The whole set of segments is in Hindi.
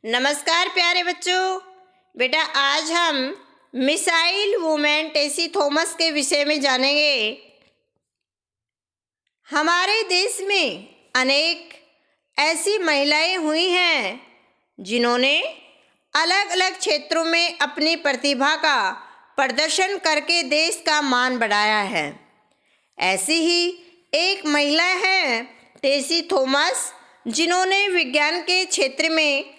नमस्कार प्यारे बच्चों। बेटा आज हम मिसाइल वुमेन टेसी थॉमस के विषय में जानेंगे। हमारे देश में अनेक ऐसी महिलाएं हुई हैं जिन्होंने अलग अलग क्षेत्रों में अपनी प्रतिभा का प्रदर्शन करके देश का मान बढ़ाया है। ऐसी ही एक महिला है टेसी थॉमस, जिन्होंने विज्ञान के क्षेत्र में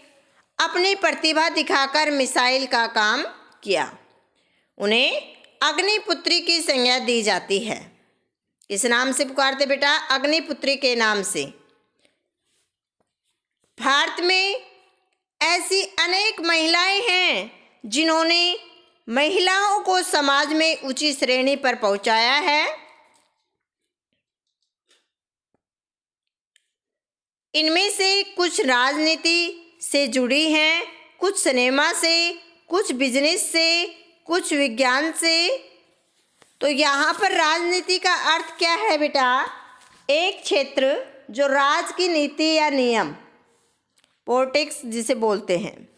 अपनी प्रतिभा दिखाकर मिसाइल का काम किया। उन्हें अग्निपुत्री की संज्ञा दी जाती है। किस नाम से पुकारते बेटा? अग्निपुत्री के नाम से। भारत में ऐसी अनेक महिलाएं हैं जिन्होंने महिलाओं को समाज में ऊंची श्रेणी पर पहुंचाया है। इनमें से कुछ राजनीति से जुड़ी हैं, कुछ सिनेमा से, कुछ बिजनेस से, कुछ विज्ञान से। तो यहाँ पर राजनीति का अर्थ क्या है बेटा? एक क्षेत्र जो राज की नीति या नियम, पॉलिटिक्स जिसे बोलते हैं।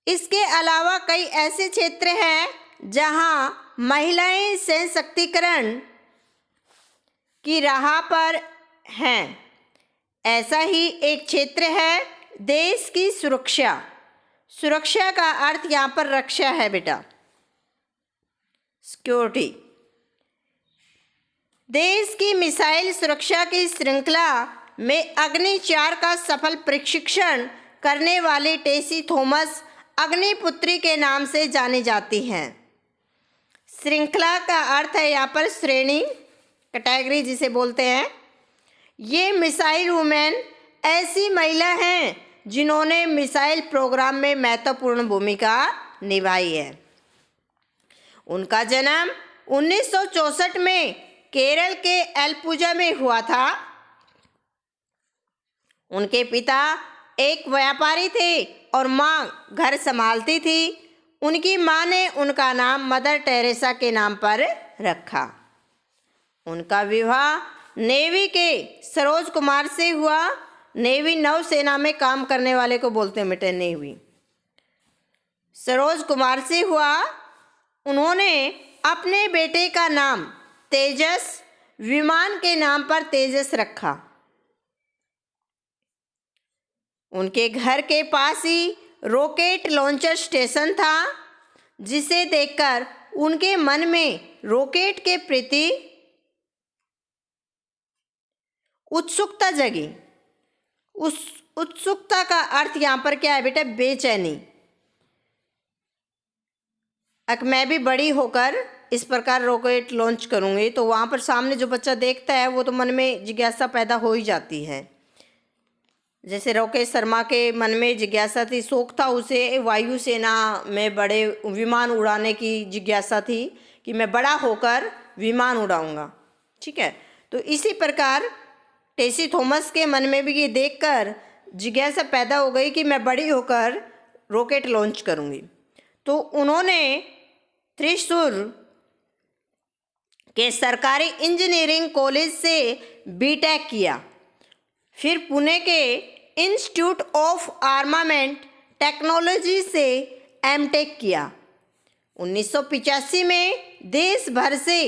इसके अलावा कई ऐसे क्षेत्र हैं जहाँ महिलाएं सशक्तिकरण की राह पर हैं। ऐसा ही एक क्षेत्र है देश की सुरक्षा। सुरक्षा का अर्थ यहाँ पर रक्षा है बेटा, सिक्योरिटी। देश की मिसाइल सुरक्षा की श्रृंखला में अग्नि 4 का सफल प्रशिक्षण करने वाली टेसी थॉमस अग्निपुत्री के नाम से जानी जाती हैं। श्रृंखला का अर्थ है यहाँ पर श्रेणी, कैटेगरी जिसे बोलते हैं। ये मिसाइल वुमेन ऐसी महिला हैं जिन्होंने मिसाइल प्रोग्राम में महत्वपूर्ण भूमिका निभाई है। उनका जन्म 1964 में केरल के एलपुजा में हुआ था। उनके पिता एक व्यापारी थे और मां घर संभालती थी। उनकी मां ने उनका नाम मदर टेरेसा के नाम पर रखा। उनका विवाह नेवी के सरोज कुमार से हुआ। नेवी नौसेना में काम करने वाले को बोलते हैं बेटे नेवी। सरोज कुमार से हुआ। उन्होंने अपने बेटे का नाम तेजस, विमान के नाम पर तेजस रखा। उनके घर के पास ही रॉकेट लॉन्चर स्टेशन था, जिसे देखकर उनके मन में रॉकेट के प्रति उत्सुकता जगी। उस उत्सुकता का अर्थ यहाँ पर क्या है बेटा? बेचैनी। मैं भी बड़ी होकर इस प्रकार रॉकेट लॉन्च करूँगी, तो वहाँ पर सामने जो बच्चा देखता है वो तो मन में जिज्ञासा पैदा हो ही जाती है। जैसे राकेश शर्मा के मन में जिज्ञासा थी, शौक था उसे वायुसेना में बड़े विमान उड़ाने की जिज्ञासा थी कि मैं बड़ा होकर विमान उड़ाऊँगा। ठीक है, तो इसी प्रकार टेसी थॉमस के मन में भी ये देखकर जिज्ञासा पैदा हो गई कि मैं बड़ी होकर रॉकेट लॉन्च करूंगी। तो उन्होंने त्रिशूर के सरकारी इंजीनियरिंग कॉलेज से बीटेक किया। फिर पुणे के इंस्टीट्यूट ऑफ आर्मामेंट टेक्नोलॉजी से एमटेक किया। 1985 में देश भर से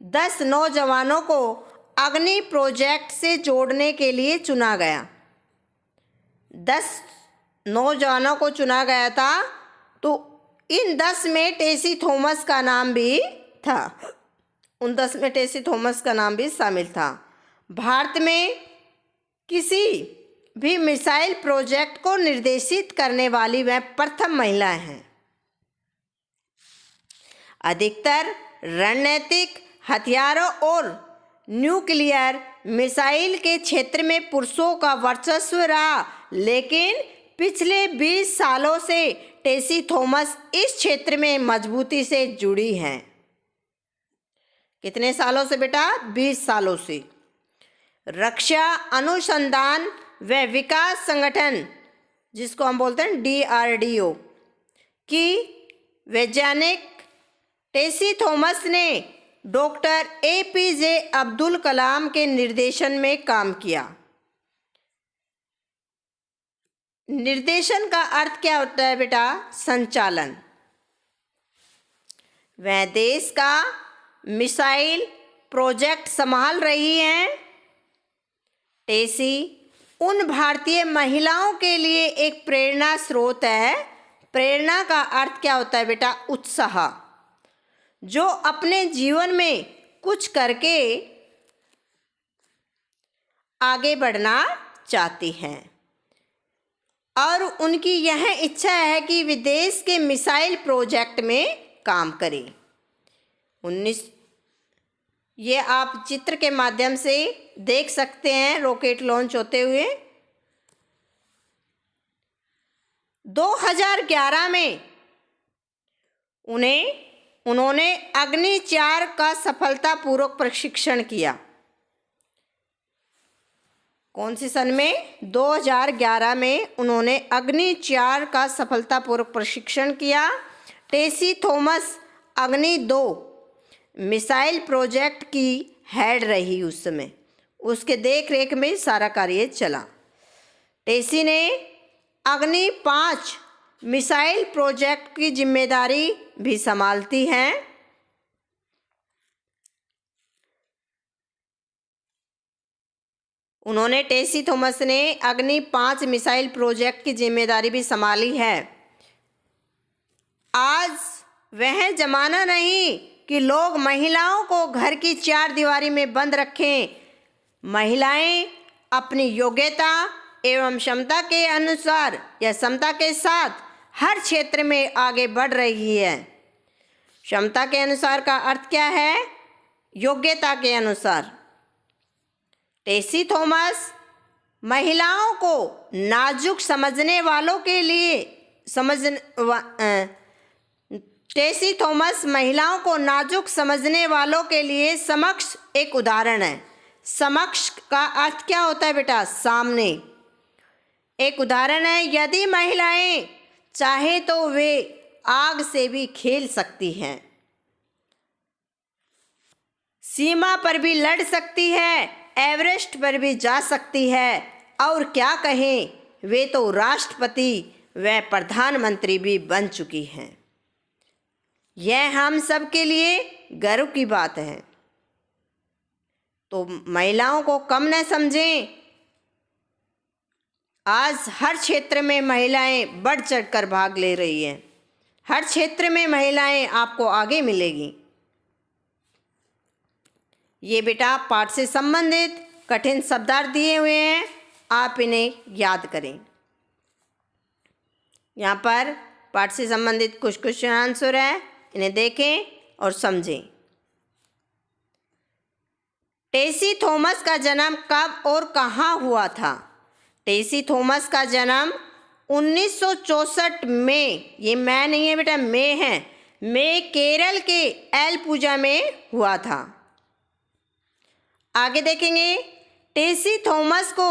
10 नौजवानों को अग्नि प्रोजेक्ट से जोड़ने के लिए चुना गया। 10 नौजवानों को चुना गया था, तो इन 10 में टेसी थॉमस का नाम भी था। उन 10 में टेसी थॉमस का नाम भी शामिल था। भारत में किसी भी मिसाइल प्रोजेक्ट को निर्देशित करने वाली वह प्रथम महिला हैं। अधिकतर रणनीतिक हथियारों और न्यूक्लियर मिसाइल के क्षेत्र में पुरुषों का वर्चस्व रहा, लेकिन पिछले 20 सालों से टेसी थॉमस इस क्षेत्र में मजबूती से जुड़ी हैं। कितने सालों से बेटा? 20 सालों से। रक्षा अनुसंधान व विकास संगठन, जिसको हम बोलते हैं DRDO की वैज्ञानिक टेसी थॉमस ने डॉक्टर APJ अब्दुल कलाम के निर्देशन में काम किया। निर्देशन का अर्थ क्या होता है बेटा? संचालन। वह देश का मिसाइल प्रोजेक्ट संभाल रही हैं। टेसी उन भारतीय महिलाओं के लिए एक प्रेरणा स्रोत है। प्रेरणा का अर्थ क्या होता है बेटा? उत्साह, जो अपने जीवन में कुछ करके आगे बढ़ना चाहती हैं और उनकी यह इच्छा है कि विदेश के मिसाइल प्रोजेक्ट में काम करें। 19 ये आप चित्र के माध्यम से देख सकते हैं रॉकेट लॉन्च होते हुए। 2011 में उन्होंने अग्नि 4 का सफलतापूर्वक प्रशिक्षण किया। कौन से सन में? 2011 में उन्होंने अग्नि 4 का सफलतापूर्वक प्रशिक्षण किया। टेसी थॉमस अग्नि 2 मिसाइल प्रोजेक्ट की हेड रही उस समय। उसके देख रेख में सारा कार्य चला। टेसी ने अग्नि 5 मिसाइल प्रोजेक्ट की जिम्मेदारी भी संभालती हैं। टेसी थॉमस ने अग्नि 5 मिसाइल प्रोजेक्ट की जिम्मेदारी भी संभाली है। आज वह जमाना नहीं कि लोग महिलाओं को घर की 4 दीवारी में बंद रखें। महिलाएं अपनी योग्यता एवं क्षमता के अनुसार या क्षमता के साथ हर क्षेत्र में आगे बढ़ रही है। क्षमता के अनुसार का अर्थ क्या है? योग्यता के अनुसार। टेसी थॉमस महिलाओं को नाजुक समझने वालों के लिए टेसी थॉमस महिलाओं को नाजुक समझने वालों के लिए समक्ष एक उदाहरण है। समक्ष का अर्थ क्या होता है बेटा? सामने एक उदाहरण है। यदि महिलाएं चाहे तो वे आग से भी खेल सकती हैं, सीमा पर भी लड़ सकती है, एवरेस्ट पर भी जा सकती है और क्या कहें, वे तो राष्ट्रपति व प्रधानमंत्री भी बन चुकी हैं। यह हम सब के लिए गर्व की बात है। तो महिलाओं को कम न समझें। आज हर क्षेत्र में महिलाएं बढ़ चढ़कर भाग ले रही हैं। हर क्षेत्र में महिलाएं आपको आगे मिलेगी। ये बेटा पाठ से संबंधित कठिन शब्दार्थ दिए हुए हैं, आप इन्हें याद करें। यहाँ पर पाठ से संबंधित कुछ क्वेश्चन आंसर है, इन्हें देखें और समझें। टेसी थॉमस का जन्म कब और कहाँ हुआ था? टेसी थॉमस का जन्म 1964 में, ये मैं नहीं है बेटा, में है, में केरल के एलपुजा में हुआ था। आगे देखेंगे, टेसी थॉमस को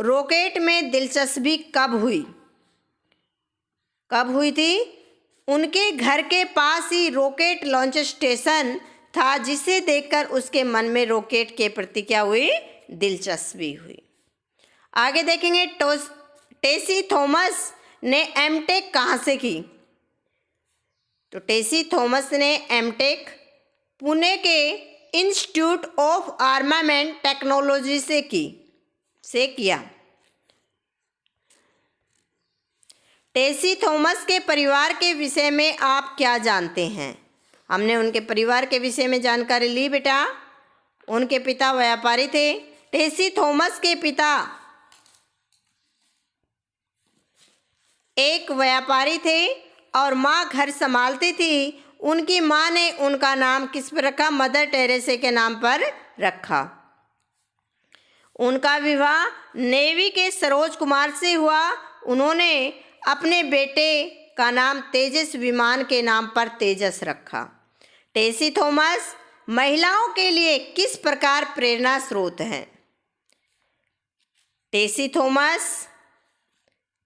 रॉकेट में दिलचस्पी कब हुई? कब हुई थी? उनके घर के पास ही रॉकेट लॉन्च स्टेशन था, जिसे देखकर उसके मन में रॉकेट के प्रति क्या हुई? दिलचस्पी हुई। आगे देखेंगे, टेसी थॉमस ने एमटेक कहाँ से की? तो टेसी थॉमस ने एमटेक पुणे के इंस्टीट्यूट ऑफ आर्मामेंट टेक्नोलॉजी से किया। टेसी थॉमस के परिवार के विषय में आप क्या जानते हैं? हमने उनके परिवार के विषय में जानकारी ली बेटा। उनके पिता व्यापारी थे। टेसी थॉमस के पिता एक व्यापारी थे और माँ घर संभालती थी। उनकी माँ ने उनका नाम किस पर रखा? मदर टेरेसा के नाम पर रखा। उनका विवाह नेवी के सरोज कुमार से हुआ। उन्होंने अपने बेटे का नाम तेजस विमान के नाम पर तेजस रखा। टेसी थॉमस महिलाओं के लिए किस प्रकार प्रेरणा स्रोत हैं? टेसी थॉमस,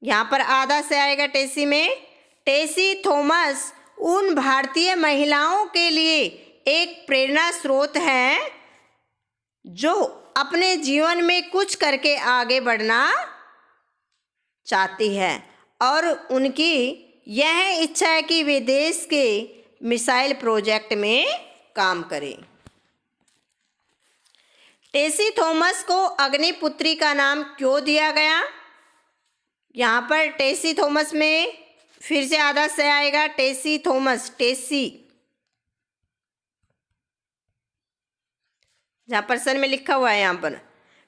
यहाँ पर आधा से आएगा टेसी में। टेसी थॉमस उन भारतीय महिलाओं के लिए एक प्रेरणा स्रोत हैं जो अपने जीवन में कुछ करके आगे बढ़ना चाहती है और उनकी यह इच्छा है कि वे देश के मिसाइल प्रोजेक्ट में काम करें। टेसी थॉमस को अग्निपुत्री का नाम क्यों दिया गया? यहाँ पर टेसी थॉमस में फिर से आधा से आएगा, टेसी थॉमस, टेसी जहाँ प्रश्न में लिखा हुआ है यहाँ पर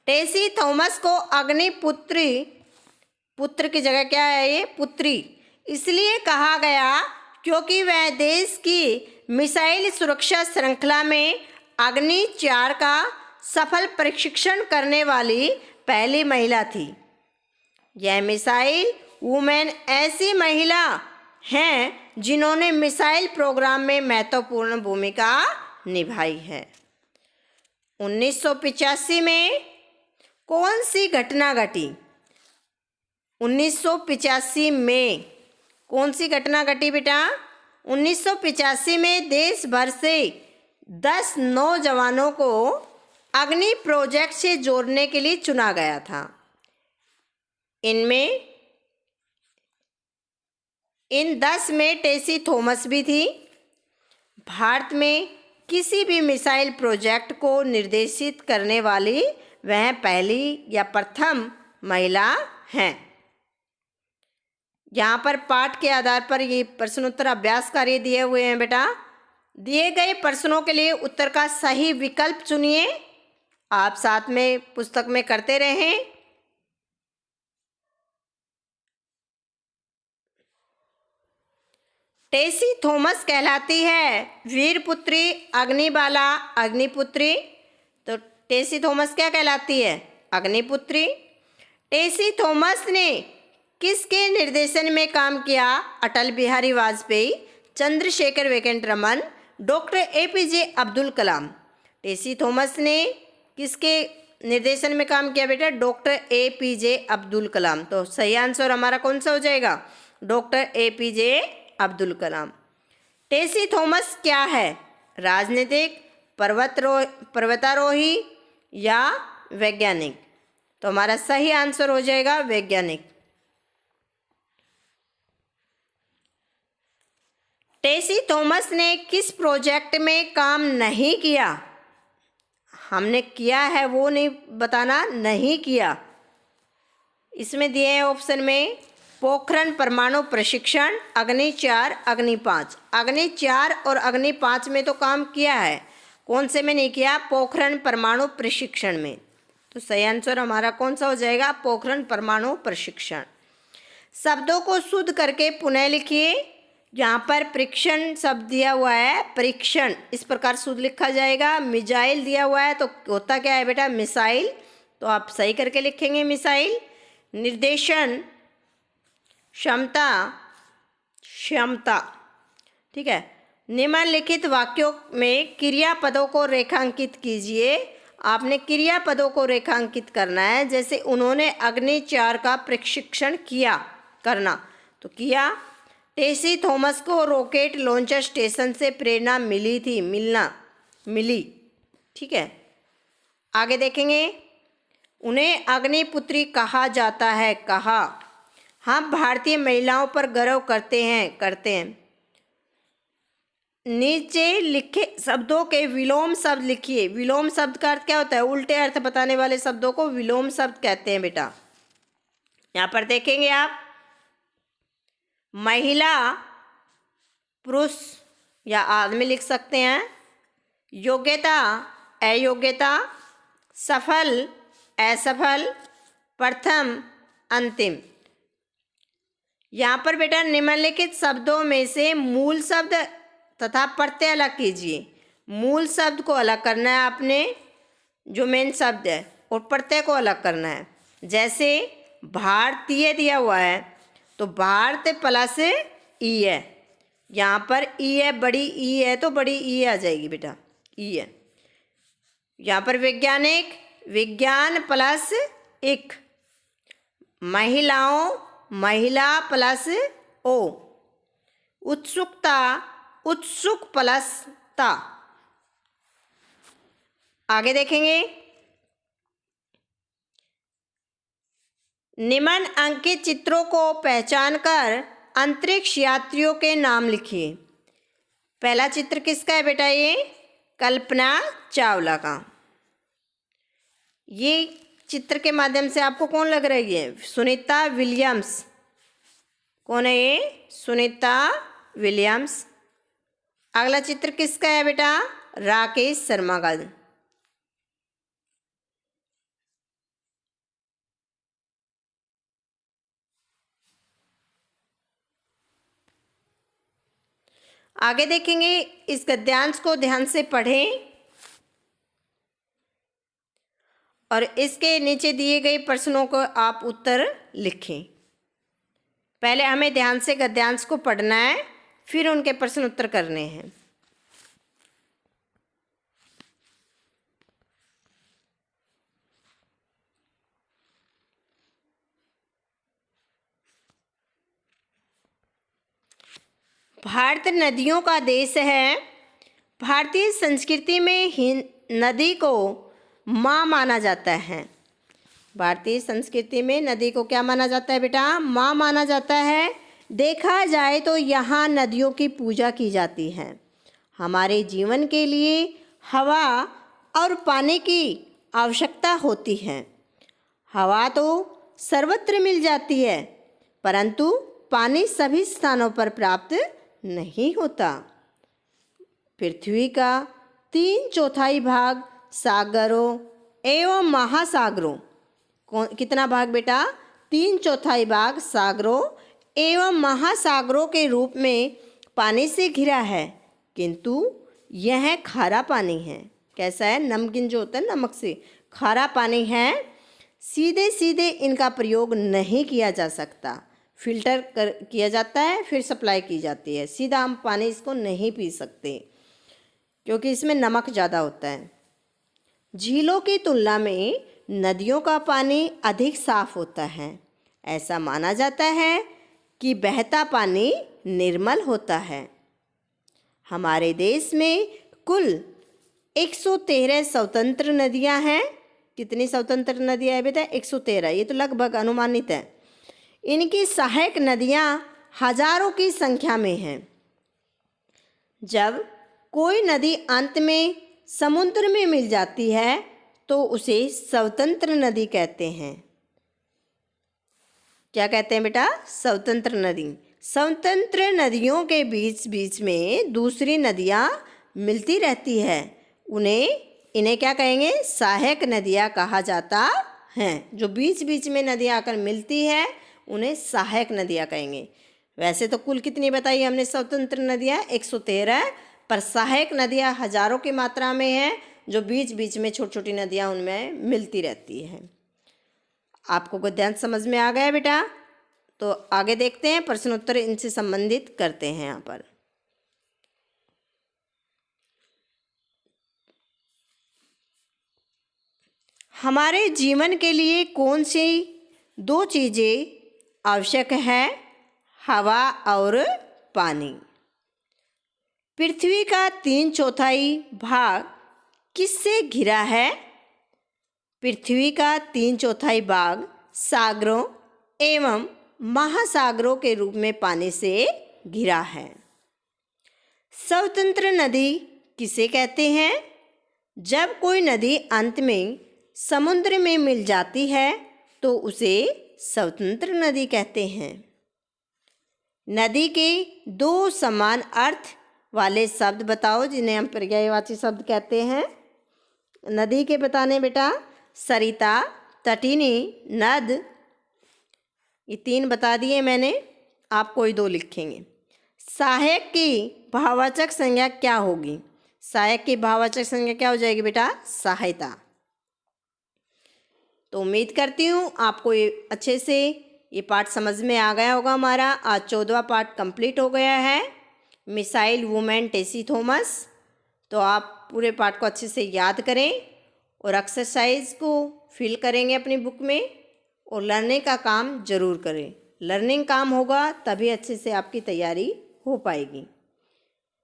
टेसी थॉमस को अग्निपुत्री, पुत्र की जगह क्या है ये, पुत्री, इसलिए कहा गया क्योंकि वह देश की मिसाइल सुरक्षा श्रृंखला में अग्नि 4 का सफल परीक्षण करने वाली पहली महिला थी। यह मिसाइल वुमेन ऐसी महिला हैं जिन्होंने मिसाइल प्रोग्राम में महत्वपूर्ण भूमिका निभाई है। 1985 में कौन सी घटना घटी? 1985 में कौन सी घटना घटी बेटा? 1985 में देश भर से 10 नौजवानों को अग्नि प्रोजेक्ट से जोड़ने के लिए चुना गया था। इन 10 में टेसी थॉमस भी थी। भारत में किसी भी मिसाइल प्रोजेक्ट को निर्देशित करने वाली वह पहली या प्रथम महिला हैं। यहाँ पर पाठ के आधार पर ये प्रश्नोत्तर अभ्यास कार्य दिए हुए हैं बेटा। दिए गए प्रश्नों के लिए उत्तर का सही विकल्प चुनिए। आप साथ में पुस्तक में करते रहें। टेसी थॉमस कहलाती है वीरपुत्री, अग्निबाला, अग्निपुत्री। तो टेसी थॉमस क्या कहलाती है? अग्निपुत्री। टेसी थॉमस ने किसके निर्देशन में काम किया? Atal Bihari Vajpayee, Chandrashekhar Venkat Raman, doctor APJ Abdul Kalam. टेसी थॉमस ने किसके निर्देशन में काम किया बेटा? Doctor APJ Abdul Kalam. तो सही आंसर हमारा कौन सा हो जाएगा? Doctor APJ Abdul Kalam. टेसी थॉमस क्या है? राजनीतिक, पर्वतारोही या वैज्ञानिक? तो हमारा सही आंसर हो जाएगा वैज्ञानिक। टेसी थॉमस ने किस प्रोजेक्ट में काम नहीं किया? हमने किया है वो नहीं बताना, नहीं किया। इसमें दिए हैं ऑप्शन में पोखरण परमाणु प्रशिक्षण, अग्नि 4, अग्नि 5। अग्नि 4 और अग्नि 5 में तो काम किया है, कौन से में नहीं किया? पोखरण परमाणु प्रशिक्षण में। तो सही आंसर हमारा कौन सा हो जाएगा? पोखरण परमाणु प्रशिक्षण। शब्दों को शुद्ध करके पुनः लिखिए। यहाँ पर परीक्षण शब्द दिया हुआ है, परीक्षण इस प्रकार शुद्ध लिखा जाएगा। मिसाइल दिया हुआ है तो होता क्या है बेटा? मिसाइल। तो आप सही करके लिखेंगे मिसाइल। निर्देशन, क्षमता, क्षमता, ठीक है। निम्नलिखित वाक्यों में क्रियापदों को रेखांकित कीजिए। आपने क्रियापदों को रेखांकित करना है। जैसे उन्होंने अग्नि 4 का प्रशिक्षण किया, करना तो किया। टेसी थॉमस को रॉकेट लॉन्चर स्टेशन से प्रेरणा मिली थी, मिली, ठीक है। आगे देखेंगे, उन्हें अग्निपुत्री कहा जाता है, कहा। हम भारतीय महिलाओं पर गर्व करते हैं। नीचे लिखे शब्दों के विलोम शब्द लिखिए। विलोम शब्द का अर्थ क्या होता है? उल्टे अर्थ बताने वाले शब्दों को विलोम शब्द कहते हैं बेटा। यहाँ पर देखेंगे आप, महिला पुरुष या आदमी लिख सकते हैं। योग्यता, अयोग्यता, सफल, असफल, प्रथम, अंतिम। यहाँ पर बेटा निम्नलिखित शब्दों में से मूल शब्द तथा प्रत्यय अलग कीजिए। मूल शब्द को अलग करना है आपने, जो मेन शब्द है, और प्रत्यय को अलग करना है। जैसे भारतीय दिया हुआ है तो भारत प्लस ई है, यहाँ पर ई है, बड़ी ई है तो बड़ी ई आ जाएगी बेटा, ई है। यहाँ पर वैज्ञानिक, विज्ञान प्लस इक। महिलाओं, महिला प्लस ओ। उत्सुकता, उत्सुक प्लस ता। आगे देखेंगे, निम्न अंकित चित्रों को पहचानकर अंतरिक्ष यात्रियों के नाम लिखिए। पहला चित्र किसका है बेटा? ये कल्पना चावला का। ये चित्र के माध्यम से आपको कौन लग रही है? सुनीता विलियम्स। कौन है ये? सुनीता विलियम्स। अगला चित्र किसका है बेटा? राकेश शर्मा का। आगे देखेंगे, इस गद्यांश को ध्यान से पढ़ें और इसके नीचे दिए गए प्रश्नों को आप उत्तर लिखें। पहले हमें ध्यान से गद्यांश को पढ़ना है, फिर उनके प्रश्न उत्तर करने हैं। भारत नदियों का देश है। भारतीय संस्कृति में नदी को माँ माना जाता है। भारतीय संस्कृति में नदी को क्या माना जाता है बेटा? माँ माना जाता है। देखा जाए तो यहाँ नदियों की पूजा की जाती है। हमारे जीवन के लिए हवा और पानी की आवश्यकता होती है। हवा तो सर्वत्र मिल जाती है, परंतु पानी सभी स्थानों पर प्राप्त नहीं होता। पृथ्वी का 3/4 भाग सागरों एवं महासागरों, कितना भाग बेटा? 3/4 भाग सागरों एवं महासागरों के रूप में पानी से घिरा है, किंतु यह खारा पानी है। कैसा है? नमकीन जो होता है नमक से, खारा पानी है। सीधे सीधे इनका प्रयोग नहीं किया जा सकता। फिल्टर किया जाता है, फिर सप्लाई की जाती है। सीधा हम पानी इसको नहीं पी सकते क्योंकि इसमें नमक ज़्यादा होता है। झीलों की तुलना में नदियों का पानी अधिक साफ होता है। ऐसा माना जाता है कि बहता पानी निर्मल होता है। हमारे देश में कुल 113 स्वतंत्र नदियां हैं। कितनी स्वतंत्र नदियां हैं बेटा? 113। ये तो लगभग अनुमानित है। इनकी सहायक नदियां हजारों की संख्या में हैं। जब कोई नदी अंत में समुद्र में मिल जाती है तो उसे स्वतंत्र नदी कहते हैं। क्या कहते हैं बेटा? स्वतंत्र नदी। स्वतंत्र नदियों के बीच बीच में दूसरी नदियां मिलती रहती है। इन्हें क्या कहेंगे? सहायक नदियां कहा जाता है। जो बीच बीच में नदियां आकर मिलती है उन्हें सहायक नदियां कहेंगे। वैसे तो कुल कितनी बताई हमने? स्वतंत्र नदियां 113, पर सहायक नदियां हजारों की मात्रा में हैं। जो बीच बीच में छोटी छोटी नदियां उनमें मिलती रहती हैं। आपको गद्यांश समझ में आ गया बेटा? तो आगे देखते हैं, प्रश्नोत्तर इनसे संबंधित करते हैं। यहाँ पर हमारे जीवन के लिए कौन सी 2 चीज़ें आवश्यक है? हवा और पानी। पृथ्वी का 3/4 भाग किससे घिरा है? पृथ्वी का 3/4 भाग सागरों एवं महासागरों के रूप में पानी से घिरा है। स्वतंत्र नदी किसे कहते हैं? जब कोई नदी अंत में समुद्र में मिल जाती है तो उसे स्वतंत्र नदी कहते हैं। नदी के 2 समान अर्थ वाले शब्द बताओ जिन्हें हम पर्यायवाची शब्द कहते हैं। नदी के बताने बेटा? सरिता, तटिनी, नद। ये 3 बता दिए मैंने, आप कोई 2 लिखेंगे। सहायक की भाववाचक संज्ञा क्या होगी? सहायक की भाववाचक संज्ञा क्या हो जाएगी बेटा? सहायता। तो उम्मीद करती हूँ आपको ये अच्छे से ये पाठ समझ में आ गया होगा। हमारा आज 14वां पाठ कंप्लीट हो गया है, मिसाइल वुमेन टेसी थॉमस। तो आप पूरे पाठ को अच्छे से याद करें और एक्सरसाइज को फिल करेंगे अपनी बुक में, और लर्निंग का काम ज़रूर करें। लर्निंग काम होगा तभी अच्छे से आपकी तैयारी हो पाएगी।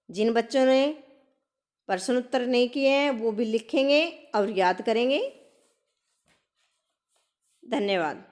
जिन बच्चों ने प्रश्न उत्तर नहीं किए हैं वो भी लिखेंगे और याद करेंगे। धन्यवाद।